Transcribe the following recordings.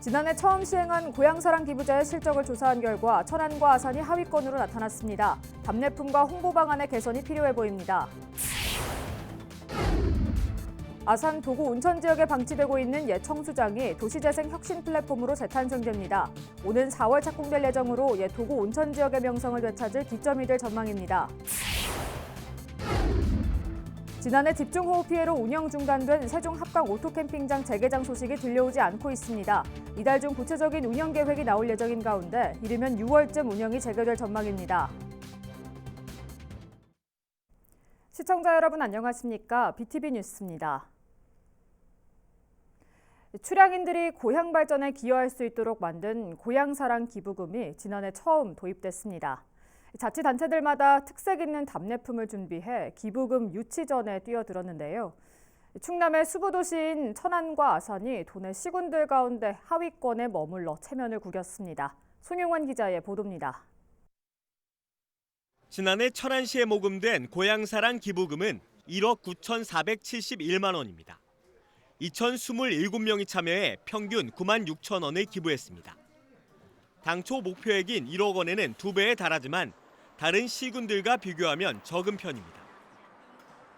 지난해 처음 시행한 고향사랑 기부제의 실적을 조사한 결과 천안과 아산이 하위권으로 나타났습니다. 답례품과 홍보 방안의 개선이 필요해 보입니다. 아산 도구 온천 지역에 방치되고 있는 옛 청수장이 도시재생 혁신 플랫폼으로 재탄생됩니다. 오는 4월 착공될 예정으로 옛 도구 온천 지역의 명성을 되찾을 기점이 될 전망입니다. 지난해 집중호우 피해로 운영 중단된 세종 합강 오토캠핑장 재개장 소식이 들려오지 않고 있습니다. 이달 중 구체적인 운영 계획이 나올 예정인 가운데 이르면 6월쯤 운영이 재개될 전망입니다. 시청자 여러분 안녕하십니까? BTV 뉴스입니다. 출향인들이 고향 발전에 기여할 수 있도록 만든 고향사랑 기부금이 지난해 처음 도입됐습니다. 자치단체들마다 특색 있는 답례품을 준비해 기부금 유치전에 뛰어들었는데요. 충남의 수부도시인 천안과 아산이 도내 시군들 가운데 하위권에 머물러 체면을 구겼습니다. 송용환 기자의 보도입니다. 지난해 천안시에 모금된 고향사랑 기부금은 1억 9,471만 원입니다. 2,027명이 참여해 평균 9만 6천 원을 기부했습니다. 당초 목표액인 1억 원에는 2배에 달하지만 다른 시군들과 비교하면 적은 편입니다.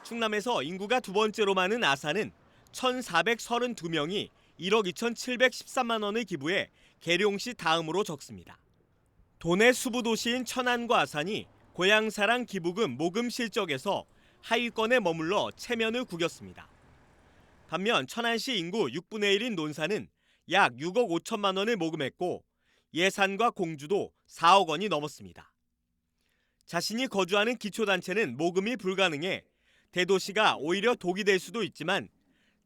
충남에서 인구가 두 번째로 많은 아산은 1,432명이 1억 2,713만 원을 기부해 계룡시 다음으로 적습니다. 도내 수부도시인 천안과 아산이 고향사랑 기부금 모금 실적에서 하위권에 머물러 체면을 구겼습니다. 반면 천안시 인구 6분의 1인 논산은 약 6억 5천만 원을 모금했고 예산과 공주도 4억 원이 넘었습니다. 자신이 거주하는 기초단체는 모금이 불가능해 대도시가 오히려 독이 될 수도 있지만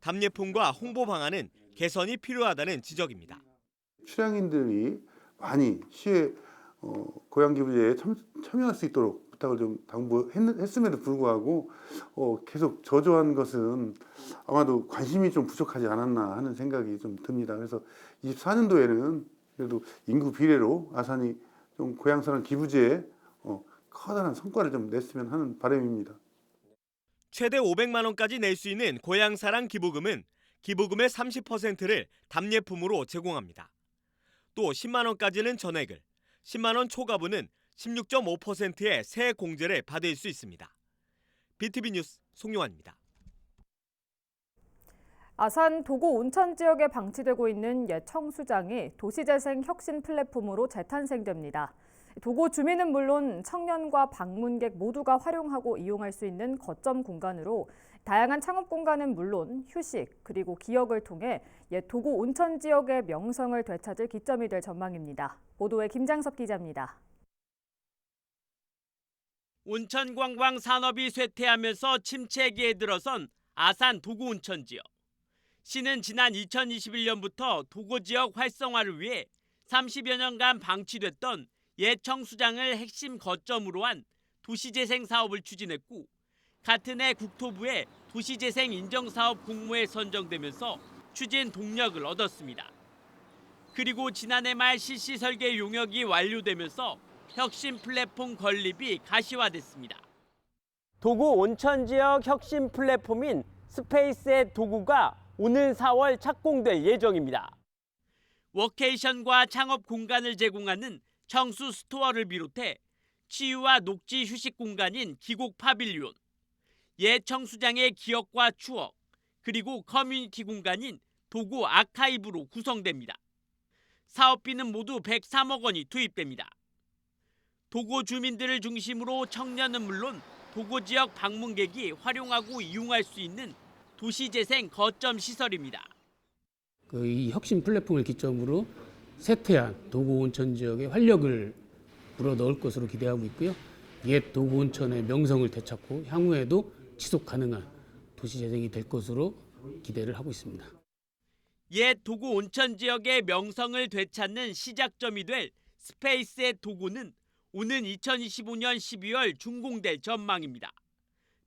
답례품과 홍보 방안은 개선이 필요하다는 지적입니다. 출향인들이 많이 시의 고향 기부제에 참여할 수 있도록 부탁을 좀 당부했음에도 불구하고 계속 저조한 것은 아마도 관심이 좀 부족하지 않았나 하는 생각이 좀 듭니다. 그래서 24년도에는 그래도 인구 비례로 아산이 좀 고향사랑 기부제에 커다란 성과를 좀 냈으면 하는 바람입니다. 최대 500만 원까지 낼 수 있는 고향사랑 기부금은 기부금의 30%를 답례품으로 제공합니다. 또 10만 원까지는 전액을, 10만 원 초과분은 16.5%의 세 공제를 받을 수 있습니다. BTV 뉴스 송용환입니다. 아산 도구 온천 지역에 방치되고 있는 옛 청수장이 도시재생 혁신 플랫폼으로 재탄생됩니다. 도구 주민은 물론 청년과 방문객 모두가 활용하고 이용할 수 있는 거점 공간으로 다양한 창업 공간은 물론 휴식 그리고 기억을 통해 옛 도구 온천 지역의 명성을 되찾을 기점이 될 전망입니다. 보도에 김장섭 기자입니다. 온천 관광 산업이 쇠퇴하면서 침체기에 들어선 아산 도구 온천 지역. 시는 지난 2021년부터 도구 지역 활성화를 위해 30여 년간 방치됐던 옛 청수장을 핵심 거점으로 한 도시재생 사업을 추진했고 같은 해 국토부의 도시재생 인정사업 공모에 선정되면서 추진 동력을 얻었습니다. 그리고 지난해 말 실시 설계 용역이 완료되면서 혁신 플랫폼 건립이 가시화됐습니다. 도구 온천 지역 혁신 플랫폼인 스페이스의 도구가 오는 4월 착공될 예정입니다. 워케이션과 창업 공간을 제공하는 청수 스토어를 비롯해 치유와 녹지 휴식 공간인 기곡 파빌리온, 옛 청수장의 기억과 추억, 그리고 커뮤니티 공간인 도구 아카이브로 구성됩니다. 사업비는 모두 103억 원이 투입됩니다. 도구 주민들을 중심으로 청년은 물론 도구 지역 방문객이 활용하고 이용할 수 있는 도시재생 거점 시설입니다. 이 혁신 플랫폼을 기점으로 쇠퇴한 도구 온천 지역에 활력을 불어넣을 것으로 기대하고 있고요. 옛 도구 온천의 명성을 되찾고 향후에도 지속 가능한 도시재생이 될 것으로 기대를 하고 있습니다. 옛 도구 온천 지역의 명성을 되찾는 시작점이 될 스페이스의 도구는 오는 2025년 12월 준공될 전망입니다.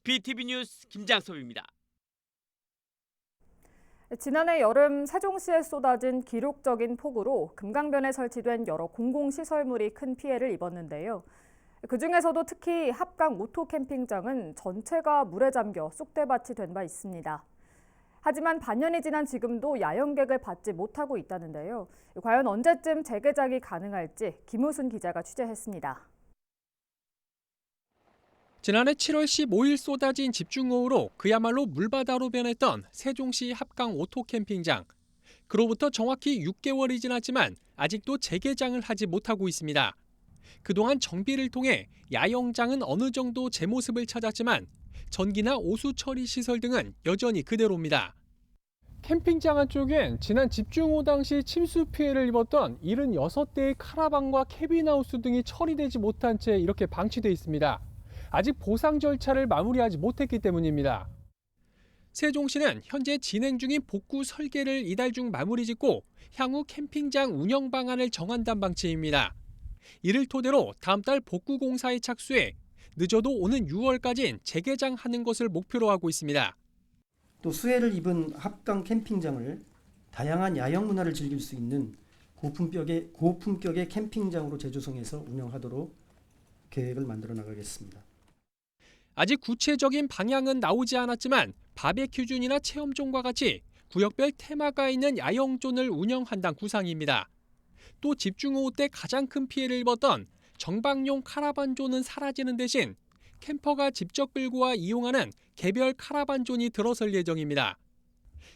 BTV 뉴스 김장섭입니다. 지난해 여름 세종시에 쏟아진 기록적인 폭우로 금강변에 설치된 여러 공공시설물이 큰 피해를 입었는데요. 그중에서도 특히 합강 오토캠핑장은 전체가 물에 잠겨 쑥대밭이 된 바 있습니다. 하지만 반년이 지난 지금도 야영객을 받지 못하고 있다는데요. 과연 언제쯤 재개장이 가능할지 김우순 기자가 취재했습니다. 지난해 7월 15일 쏟아진 집중호우로 그야말로 물바다로 변했던 세종시 합강 오토캠핑장. 그로부터 정확히 6개월이 지났지만 아직도 재개장을 하지 못하고 있습니다. 그동안 정비를 통해 야영장은 어느 정도 제 모습을 찾았지만 전기나 오수 처리 시설 등은 여전히 그대로입니다. 캠핑장 안쪽엔 지난 집중호우 당시 침수 피해를 입었던 76대의 카라반과 캐빈하우스 등이 처리되지 못한 채 이렇게 방치돼 있습니다. 아직 보상 절차를 마무리하지 못했기 때문입니다. 세종시는 현재 진행 중인 복구 설계를 이달 중 마무리 짓고 향후 캠핑장 운영 방안을 정한다는 방침입니다. 이를 토대로 다음 달 복구 공사에 착수해 늦어도 오는 6월까지는 재개장하는 것을 목표로 하고 있습니다. 또 수해를 입은 합강 캠핑장을 다양한 야영 문화를 즐길 수 있는 고품격의 캠핑장으로 재조성해서 운영하도록 계획을 만들어 나가겠습니다. 아직 구체적인 방향은 나오지 않았지만 바베큐존이나 체험존과 같이 구역별 테마가 있는 야영존을 운영한다는 구상입니다. 또 집중호우 때 가장 큰 피해를 입었던 정박용 카라반존은 사라지는 대신 캠퍼가 직접 끌고 와 이용하는 개별 카라반존이 들어설 예정입니다.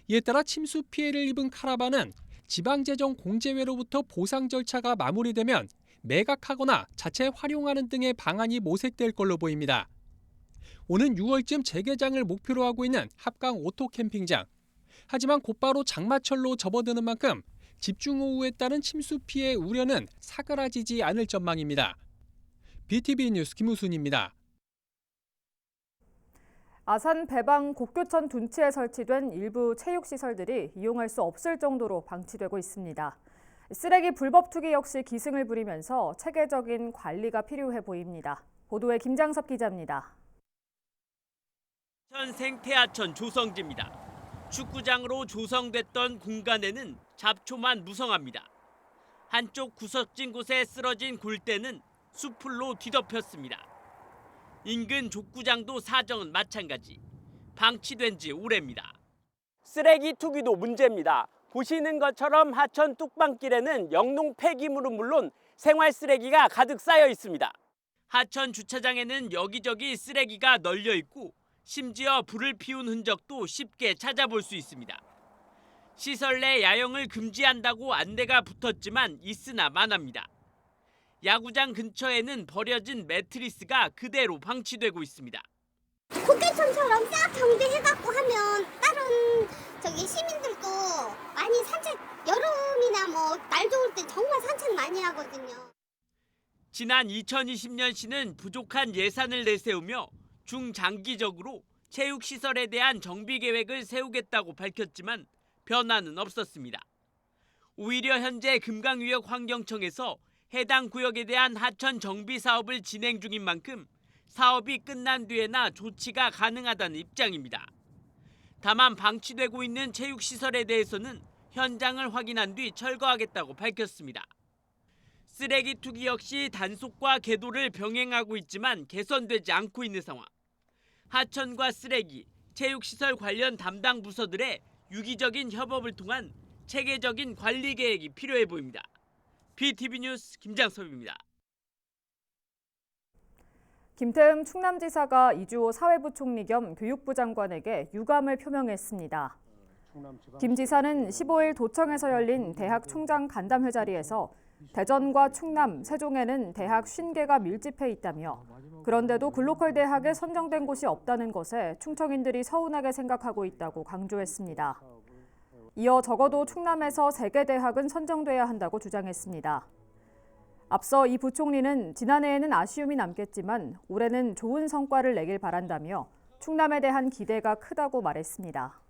이에 따라 침수 피해를 입은 카라반은 지방재정 공제회로부터 보상 절차가 마무리되면 매각하거나 자체 활용하는 등의 방안이 모색될 걸로 보입니다. 오는 6월쯤 재개장을 목표로 하고 있는 합강 오토캠핑장. 하지만 곧바로 장마철로 접어드는 만큼 집중호우에 따른 침수 피해 우려는 사그라지지 않을 전망입니다. BTV 뉴스 김우순입니다. 아산 배방 곡교천 둔치에 설치된 일부 체육시설들이 이용할 수 없을 정도로 방치되고 있습니다. 쓰레기 불법 투기 역시 기승을 부리면서 체계적인 관리가 필요해 보입니다. 보도에 김장섭 기자입니다. 천 생태하천 조성지입니다. 축구장으로 조성됐던 공간에는 잡초만 무성합니다. 한쪽 구석진 곳에 쓰러진 골대는 수풀로 뒤덮였습니다. 인근 족구장도 사정은 마찬가지. 방치된 지 오래입니다. 쓰레기 투기도 문제입니다. 보시는 것처럼 하천 뚝방길에는 영농 폐기물은 물론 생활 쓰레기가 가득 쌓여 있습니다. 하천 주차장에는 여기저기 쓰레기가 널려 있고 심지어 불을 피운 흔적도 쉽게 찾아볼 수 있습니다. 시설 내 야영을 금지한다고 안내가 붙었지만 있으나 마나입니다. 야구장 근처에는 버려진 매트리스가 그대로 방치되고 있습니다. 곡교천처럼 싹 정비해갖고 하면 다른 시민들도 많이 산책, 여름이나 날 좋을 때 정말 산책 많이 하거든요. 지난 2020년시는 부족한 예산을 내세우며 중장기적으로 체육시설에 대한 정비 계획을 세우겠다고 밝혔지만 변화는 없었습니다. 오히려 현재 금강위역환경청에서 해당 구역에 대한 하천 정비 사업을 진행 중인 만큼 사업이 끝난 뒤에나 조치가 가능하다는 입장입니다. 다만 방치되고 있는 체육시설에 대해서는 현장을 확인한 뒤 철거하겠다고 밝혔습니다. 쓰레기 투기 역시 단속과 계도를 병행하고 있지만 개선되지 않고 있는 상황. 하천과 쓰레기, 체육시설 관련 담당 부서들의 유기적인 협업을 통한 체계적인 관리 계획이 필요해 보입니다. BTV 뉴스 김장섭입니다. 김태흠 충남지사가 이주호 사회부총리 겸 교육부 장관에게 유감을 표명했습니다. 김 지사는 15일 도청에서 열린 대학 총장 간담회 자리에서 대전과 충남, 세종에는 대학 50개가 밀집해 있다며 그런데도 글로컬 대학에 선정된 곳이 없다는 것에 충청인들이 서운하게 생각하고 있다고 강조했습니다. 이어 적어도 충남에서 3개 대학은 선정돼야 한다고 주장했습니다. 앞서 이 부총리는 지난해에는 아쉬움이 남겠지만 올해는 좋은 성과를 내길 바란다며 충남에 대한 기대가 크다고 말했습니다.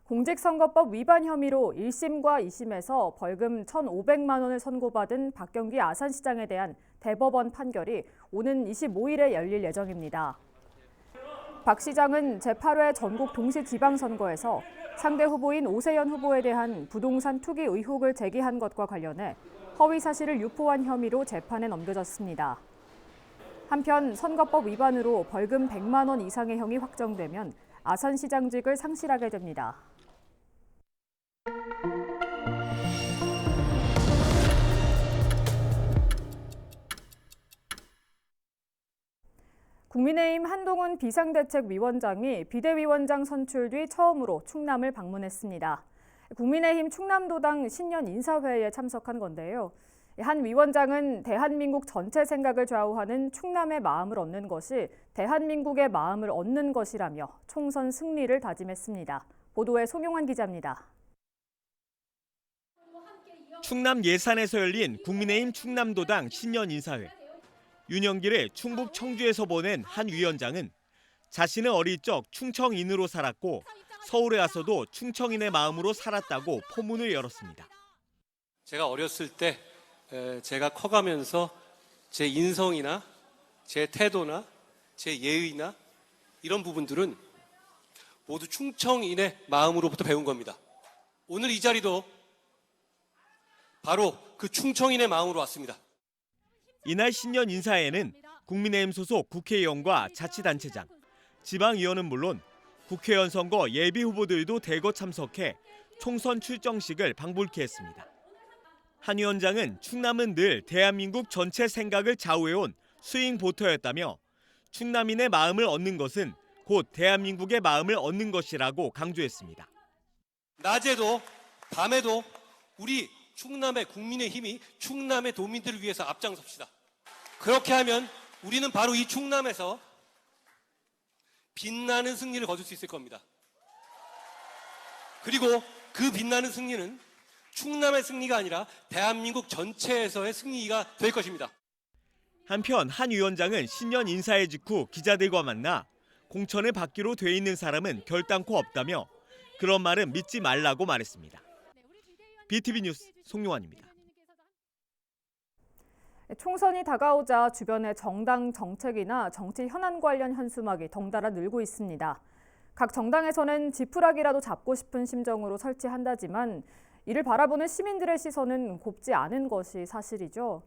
공직선거법 위반 혐의로 1심과 2심에서 벌금 1,500만 원을 선고받은 박경기 아산시장에 대한 대법원 판결이 오는 25일에 열릴 예정입니다. 박 시장은 제8회 전국 동시지방선거에서 상대 후보인 오세연 후보에 대한 부동산 투기 의혹을 제기한 것과 관련해 허위 사실을 유포한 혐의로 재판에 넘겨졌습니다. 한편 선거법 위반으로 벌금 100만 원 이상의 형이 확정되면 아산시장직을 상실하게 됩니다. 국민의힘 한동훈 비상대책위원장이 비대위원장 선출 뒤 처음으로 충남을 방문했습니다. 국민의힘 충남도당 신년 인사회에 참석한 건데요. 한 위원장은 대한민국 전체 생각을 좌우하는 충남의 마음을 얻는 것이 대한민국의 마음을 얻는 것이라며 총선 승리를 다짐했습니다. 보도에 송용환 기자입니다. 충남 예산에서 열린 국민의힘 충남도당 신년 인사회. 윤영길을 충북 청주에서 보낸 한 위원장은 자신은 어릴 적 충청인으로 살았고 서울에 와서도 충청인의 마음으로 살았다고 포문을 열었습니다. 제가 어렸을 때 제가 커가면서 제 인성이나 제 태도나 제 예의나 이런 부분들은 모두 충청인의 마음으로부터 배운 겁니다. 오늘 이 자리도 바로 그 충청인의 마음으로 왔습니다. 이날 신년 인사회에는 국민의힘 소속 국회의원과 자치단체장, 지방의원은 물론 국회의원 선거 예비 후보들도 대거 참석해 총선 출정식을 방불케 했습니다. 한 위원장은 충남은 늘 대한민국 전체 생각을 좌우해온 스윙 보터였다며 충남인의 마음을 얻는 것은 곧 대한민국의 마음을 얻는 것이라고 강조했습니다. 낮에도 밤에도 우리 충남의 국민의 힘이 충남의 도민들을 위해서 앞장섭시다. 그렇게 하면 우리는 바로 이 충남에서 빛나는 승리를 거둘 수 있을 겁니다. 그리고 그 빛나는 승리는 충남의 승리가 아니라 대한민국 전체에서의 승리가 될 것입니다. 한편 한 위원장은 신년 인사회 직후 기자들과 만나 공천을 받기로 돼 있는 사람은 결단코 없다며 그런 말은 믿지 말라고 말했습니다. BTV 뉴스 송용환입니다. 총선이 다가오자 주변의 정당 정책이나 정치 현안 관련 현수막이 덩달아 늘고 있습니다. 각 정당에서는 지푸라기라도 잡고 싶은 심정으로 설치한다지만 이를 바라보는 시민들의 시선은 곱지 않은 것이 사실이죠.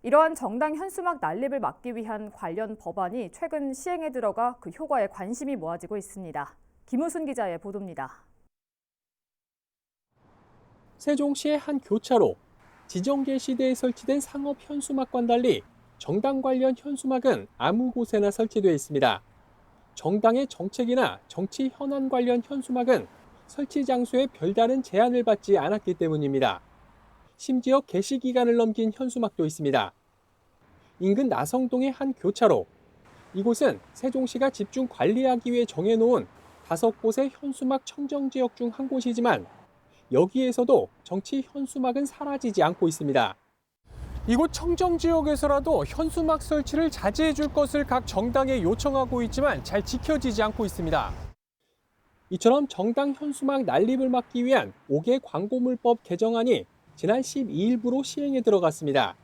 이러한 정당 현수막 난립을 막기 위한 관련 법안이 최근 시행에 들어가 그 효과에 관심이 모아지고 있습니다. 김우순 기자의 보도입니다. 세종시의 한 교차로, 지정계 시대에 설치된 상업 현수막과는 달리 정당 관련 현수막은 아무 곳에나 설치되어 있습니다. 정당의 정책이나 정치 현안 관련 현수막은 설치 장소에 별다른 제한을 받지 않았기 때문입니다. 심지어 개시 기간을 넘긴 현수막도 있습니다. 인근 나성동의 한 교차로, 이곳은 세종시가 집중 관리하기 위해 정해놓은 5곳의 현수막 청정지역 중 한 곳이지만 여기에서도 정치 현수막은 사라지지 않고 있습니다. 이곳 청정지역에서라도 현수막 설치를 자제해 줄 것을 각 정당에 요청하고 있지만 잘 지켜지지 않고 있습니다. 이처럼 정당 현수막 난립을 막기 위한 5개 광고물법 개정안이 지난 12일부로 시행에 들어갔습니다.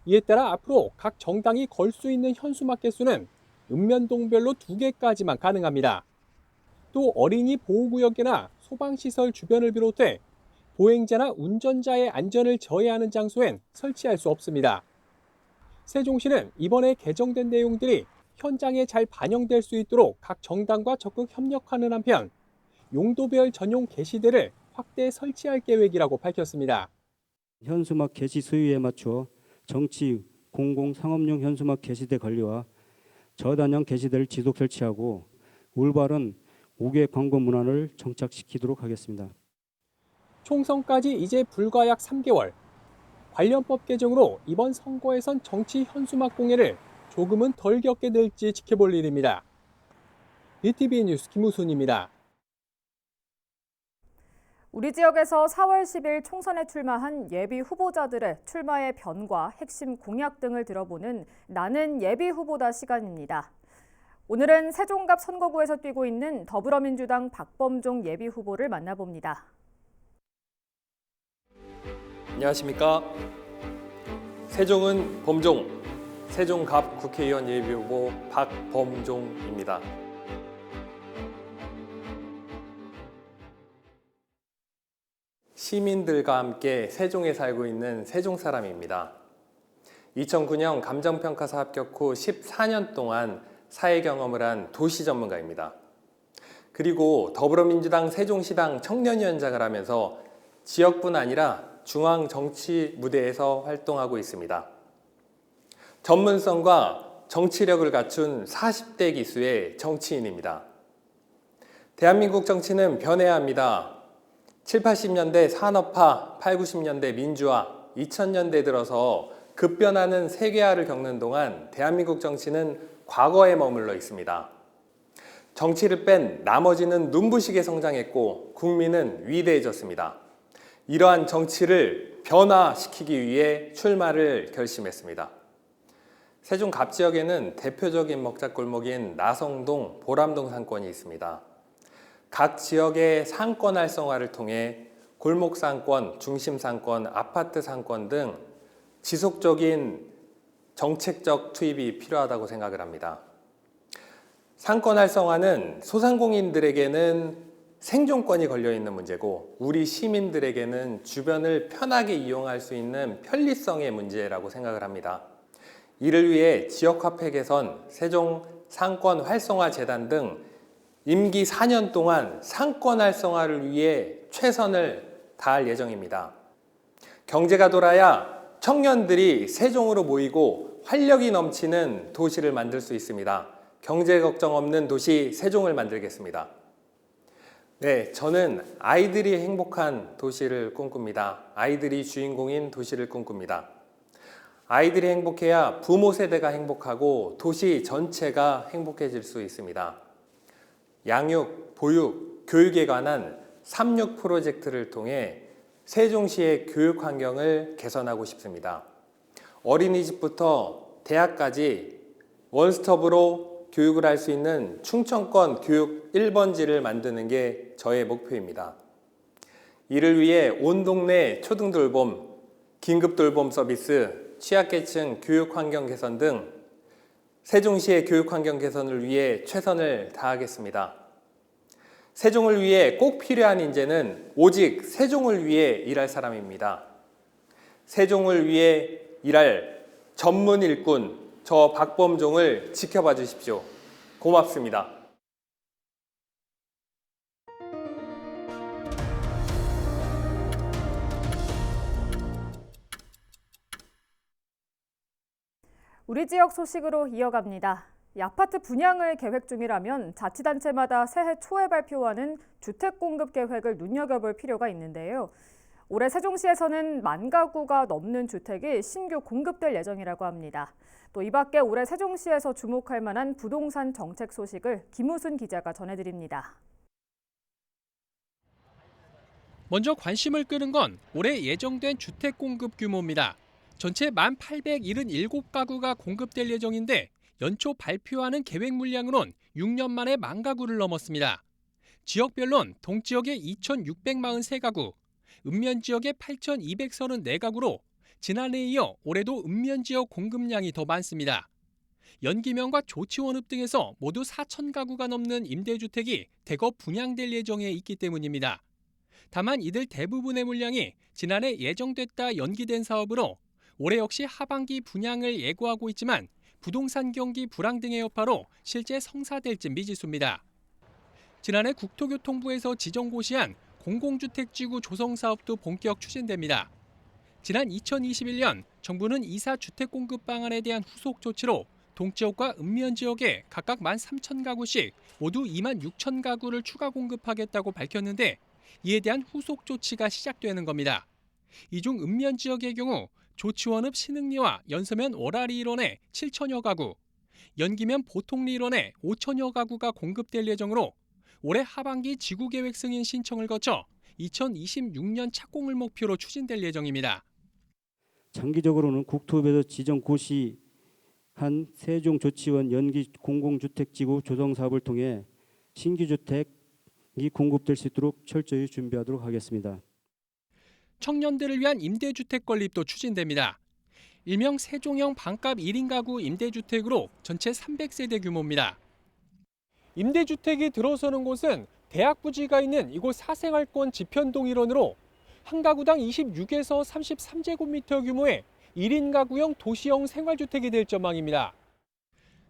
이에 따라 앞으로 각 정당이 걸 수 있는 현수막 개수는 읍면동별로 2개까지만 가능합니다. 또 어린이 보호구역이나 소방시설 주변을 비롯해 보행자나 운전자의 안전을 저해하는 장소엔 설치할 수 없습니다. 세종시는 이번에 개정된 내용들이 현장에 잘 반영될 수 있도록 각 정당과 적극 협력하는 한편 용도별 전용 게시대를 확대 설치할 계획이라고 밝혔습니다. 현수막 게시 수요에 맞춰 정치, 공공, 상업용 현수막 게시대 관리와 저단형 게시대를 지속 설치하고 올바른 5개 광고 문안을 정착시키도록 하겠습니다. 총선까지 이제 불과 약 3개월. 관련 법 개정으로 이번 선거에선 정치 현수막 공해를 조금은 덜 겪게 될지 지켜볼 일입니다. BTV 뉴스 김우순입니다. 우리 지역에서 4월 10일 총선에 출마한 예비 후보자들의 출마의 변과 핵심 공약 등을 들어보는 나는 예비 후보다 시간입니다. 오늘은 세종갑 선거구에서 뛰고 있는 더불어민주당 박범종 예비 후보를 만나봅니다. 안녕하십니까. 세종은 범종, 세종갑 국회의원 예비후보 박범종입니다. 시민들과 함께 세종에 살고 있는 세종 사람입니다. 2009년 감정평가사 합격 후 14년 동안 사회 경험을 한 도시 전문가입니다. 그리고 더불어민주당 세종시당 청년위원장을 하면서 지역뿐 아니라 중앙 정치 무대에서 활동하고 있습니다. 전문성과 정치력을 갖춘 40대 기수의 정치인입니다. 대한민국 정치는 변해야 합니다. 7, 80년대 산업화, 8, 90년대 민주화, 2000년대 들어서 급변하는 세계화를 겪는 동안 대한민국 정치는 과거에 머물러 있습니다. 정치를 뺀 나머지는 눈부시게 성장했고 국민은 위대해졌습니다. 이러한 정치를 변화시키기 위해 출마를 결심했습니다. 세종 갑 지역에는 대표적인 먹자골목인 나성동, 보람동 상권이 있습니다. 각 지역의 상권 활성화를 통해 골목 상권, 중심 상권, 아파트 상권 등 지속적인 정책적 투입이 필요하다고 생각을 합니다. 상권 활성화는 소상공인들에게는 생존권이 걸려있는 문제고 우리 시민들에게는 주변을 편하게 이용할 수 있는 편리성의 문제라고 생각을 합니다. 이를 위해 지역화폐 개선, 세종 상권 활성화 재단 등 임기 4년 동안 상권 활성화를 위해 최선을 다할 예정입니다. 경제가 돌아야 청년들이 세종으로 모이고 활력이 넘치는 도시를 만들 수 있습니다. 경제 걱정 없는 도시 세종을 만들겠습니다. 네, 저는 아이들이 행복한 도시를 꿈꿉니다. 아이들이 주인공인 도시를 꿈꿉니다. 아이들이 행복해야 부모 세대가 행복하고 도시 전체가 행복해질 수 있습니다. 양육, 보육, 교육에 관한 3육 프로젝트를 통해 세종시의 교육 환경을 개선하고 싶습니다. 어린이집부터 대학까지 원스톱으로 교육을 할 수 있는 충청권 교육 1번지를 만드는 게 저의 목표입니다. 이를 위해 온 동네 초등돌봄, 긴급돌봄 서비스, 취약계층 교육 환경 개선 등 세종시의 교육 환경 개선을 위해 최선을 다하겠습니다. 세종을 위해 꼭 필요한 인재는 오직 세종을 위해 일할 사람입니다. 세종을 위해 일할 전문 일꾼, 저 박범종을 지켜봐 주십시오. 고맙습니다. 우리 지역 소식으로 이어갑니다. 이 아파트 분양을 계획 중이라면 자치단체마다 새해 초에 발표하는 주택 공급 계획을 눈여겨볼 필요가 있는데요. 올해 세종시에서는 10,000가구가 넘는 주택이 신규 공급될 예정이라고 합니다. 또 이 밖에 올해 세종시에서 주목할 만한 부동산 정책 소식을 김우순 기자가 전해드립니다. 먼저 관심을 끄는 건 올해 예정된 주택 공급 규모입니다. 전체 1,877가구가 공급될 예정인데 연초 발표하는 계획 물량으론 6년 만에 10,000가구를 넘었습니다. 지역별론 동지역의 2,643가구, 읍면지역의 8,234가구로 지난해에 이어 올해도 읍면지역 공급량이 더 많습니다. 연기면과 조치원읍 등에서 모두 4,000가구가 넘는 임대주택이 대거 분양될 예정에 있기 때문입니다. 다만 이들 대부분의 물량이 지난해 예정됐다 연기된 사업으로 올해 역시 하반기 분양을 예고하고 있지만 부동산 경기 불황 등의 여파로 실제 성사될지 미지수입니다. 지난해 국토교통부에서 지정고시한 공공주택지구 조성 사업도 본격 추진됩니다. 지난 2021년 정부는 2사 주택 공급 방안에 대한 후속 조치로 동지역과 읍면지역에 각각 13,000가구씩 모두 26,000가구를 추가 공급하겠다고 밝혔는데 이에 대한 후속 조치가 시작되는 겁니다. 이 중 읍면지역의 경우 조치원읍 신흥리와 연서면 오라리 일원에 7,000여 가구, 연기면 보통리 일원에 5,000여 가구가 공급될 예정으로 올해 하반기 지구계획 승인 신청을 거쳐 2026년 착공을 목표로 추진될 예정입니다. 장기적으로는 국토부에서 지정 고시한 세종 조치원 연기 공공주택지구 조성 사업을 통해 신규 주택이 공급될 수 있도록 철저히 준비하도록 하겠습니다. 청년들을 위한 임대주택 건립도 추진됩니다. 일명 세종형 반값 1인 가구 임대주택으로 전체 300세대 규모입니다. 임대주택이 들어서는 곳은 대학 부지가 있는 이곳 사생활권 지편동 일원으로 한 가구당 26에서 33제곱미터 규모의 1인 가구형 도시형 생활주택이 될 전망입니다.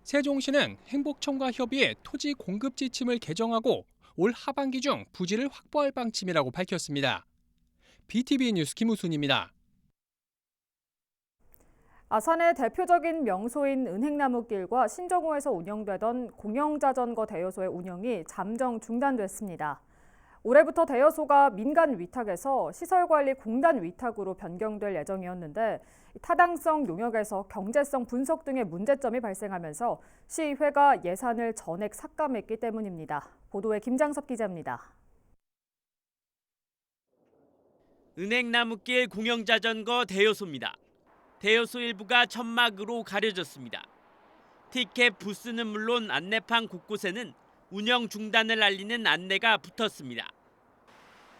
세종시는 행복청과 협의해 토지 공급 지침을 개정하고 올 하반기 중 부지를 확보할 방침이라고 밝혔습니다. BTV 뉴스 김우순입니다. 아산의 대표적인 명소인 은행나무길과 신정호에서 운영되던 공영자전거 대여소의 운영이 잠정 중단됐습니다. 올해부터 대여소가 민간 위탁에서 시설관리공단 위탁으로 변경될 예정이었는데 타당성 용역에서 경제성 분석 등의 문제점이 발생하면서 시의회가 예산을 전액 삭감했기 때문입니다. 보도에 김장섭 기자입니다. 은행나무길 공영자전거 대여소입니다. 대여소 일부가 천막으로 가려졌습니다. 티켓 부스는 물론 안내판 곳곳에는 운영 중단을 알리는 안내가 붙었습니다.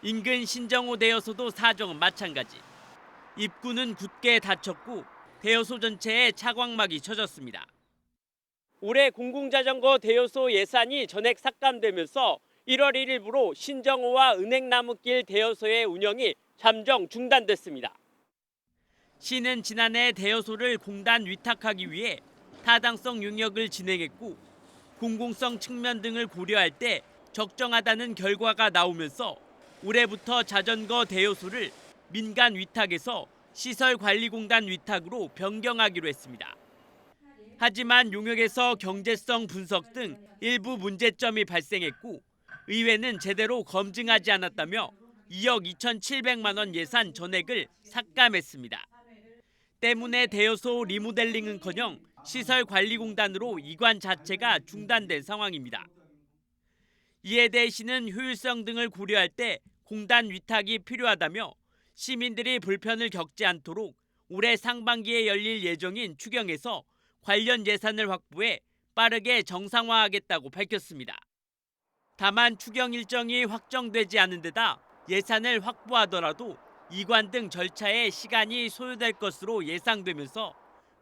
인근 신정호 대여소도 사정은 마찬가지. 입구는 굳게 닫혔고 대여소 전체에 차광막이 쳐졌습니다. 올해 공공자전거 대여소 예산이 전액 삭감되면서 1월 1일부로 신정호와 은행나무길 대여소의 운영이 잠정 중단됐습니다. 시는 지난해 대여소를 공단 위탁하기 위해 타당성 용역을 진행했고 공공성 측면 등을 고려할 때 적정하다는 결과가 나오면서 올해부터 자전거 대여소를 민간 위탁에서 시설관리공단 위탁으로 변경하기로 했습니다. 하지만 용역에서 경제성 분석 등 일부 문제점이 발생했고 의회는 제대로 검증하지 않았다며 2억 2,700만 원 예산 전액을 삭감했습니다. 때문에 대여소 리모델링은커녕 시설관리공단으로 이관 자체가 중단된 상황입니다. 이에 대해 시는 효율성 등을 고려할 때 공단 위탁이 필요하다며 시민들이 불편을 겪지 않도록 올해 상반기에 열릴 예정인 추경에서 관련 예산을 확보해 빠르게 정상화하겠다고 밝혔습니다. 다만 추경 일정이 확정되지 않은 데다 예산을 확보하더라도 이관 등 절차에 시간이 소요될 것으로 예상되면서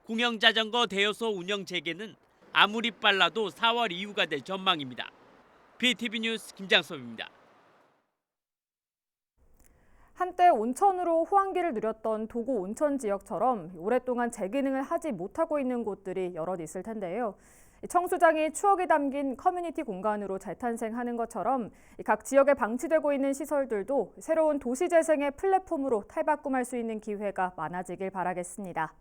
공영자전거 대여소 운영 재개는 아무리 빨라도 4월 이후가 될 전망입니다. BTV 뉴스 김장섭입니다. 한때 온천으로 호황기를 누렸던 도구 온천 지역처럼 오랫동안 재기능을 하지 못하고 있는 곳들이 여럿 있을 텐데요. 청수장이 추억이 담긴 커뮤니티 공간으로 재탄생하는 것처럼 각 지역에 방치되고 있는 시설들도 새로운 도시재생의 플랫폼으로 탈바꿈할 수 있는 기회가 많아지길 바라겠습니다.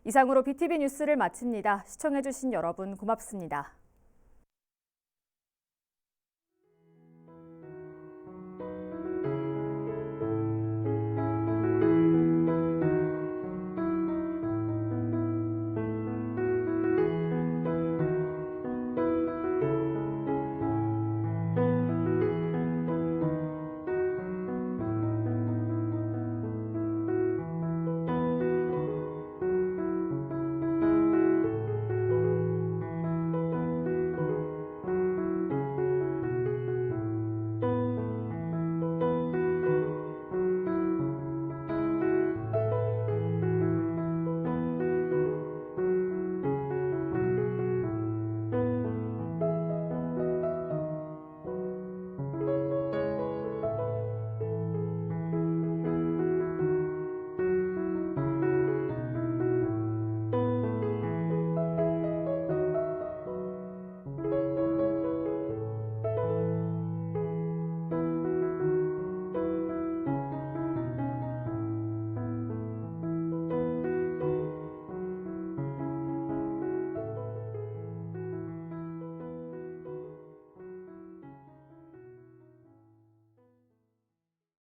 이상으로 BTV 뉴스를 마칩니다. 시청해주신 여러분 고맙습니다.